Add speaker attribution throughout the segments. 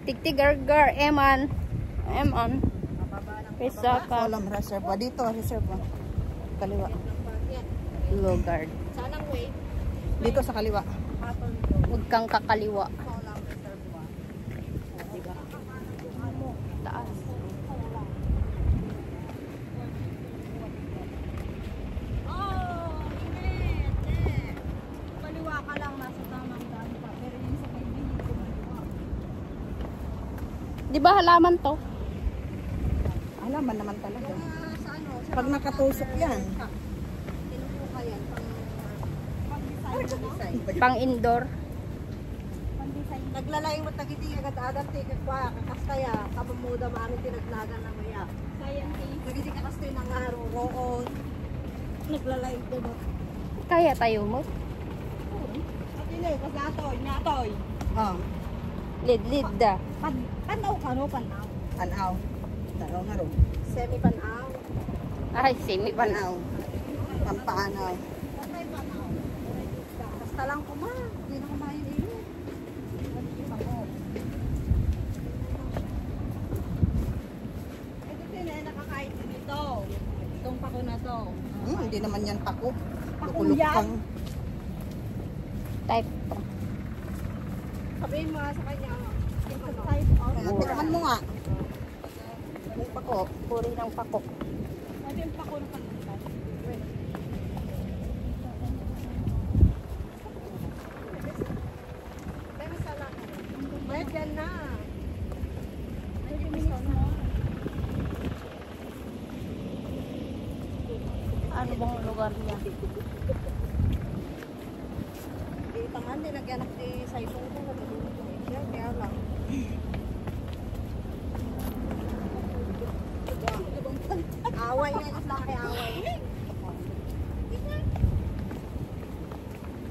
Speaker 1: Tigtigargar, Eman. Isa ka.
Speaker 2: Walang reserve. Dito, reserve. Kaliwa.
Speaker 1: Lugard.
Speaker 3: Sanang wait.
Speaker 2: Dito sa kaliwa.
Speaker 1: Huwag kang kakaliwa. Taas.
Speaker 3: Kaliwa ka lang, nasa tamang daan pa. Pero yun sa kaibigan ko kaliwa.
Speaker 1: Di ba halaman to?
Speaker 2: Alaman naman talaga.
Speaker 3: Sa ano?
Speaker 2: Pag nakatusok yan.
Speaker 3: Tinutuka yan. Pang-design.
Speaker 1: Pang indoor.
Speaker 3: Pang-design. Naglalay mo tagiti agad-agad tiket pa. Kakastaya. Kapamuda maaaring tinaglagan na maya. Scientist. Tagiti kakastay ng araw. Roon. Naglalay ko ba?
Speaker 1: Kaya tayo mo?
Speaker 3: At ini, kasatoy. Natoy.
Speaker 2: Oh,
Speaker 1: Lid da.
Speaker 3: Panaw ka no? Panaw.
Speaker 2: anaw. Tanaw na rin.
Speaker 3: Semi-panaw.
Speaker 1: Ay, simi pa na.
Speaker 2: Anaw. Pampaanaw.
Speaker 3: Patay panaw. Basta lang kuma. Hindi na kumain iyo. Ito din nakakain din ito. Itong pako na to.
Speaker 2: Hindi naman yan pako.
Speaker 3: Pakong
Speaker 2: Lukulok
Speaker 3: yan.
Speaker 2: kang.
Speaker 1: Type.
Speaker 3: Sabihin mo nga sa kanya.
Speaker 2: Tikman mo nga. Yung pako.
Speaker 1: Puri ng pakok.
Speaker 3: Ano yung pako na panuntan? Pero sa lang. Bayad yan na.
Speaker 1: Ano bang lugar niya?
Speaker 3: Di taman din nagyanap di sa isong ko. Kaya lang. Away na isla kay away.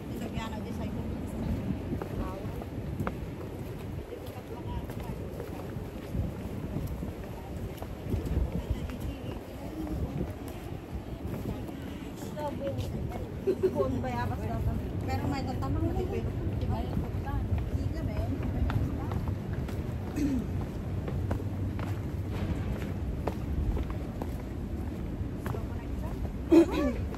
Speaker 3: Nilagyan di sa isong away. Kung bayakas dapat. Pero may tatanong na ibe. Higa ba yun? Slow mo na isa?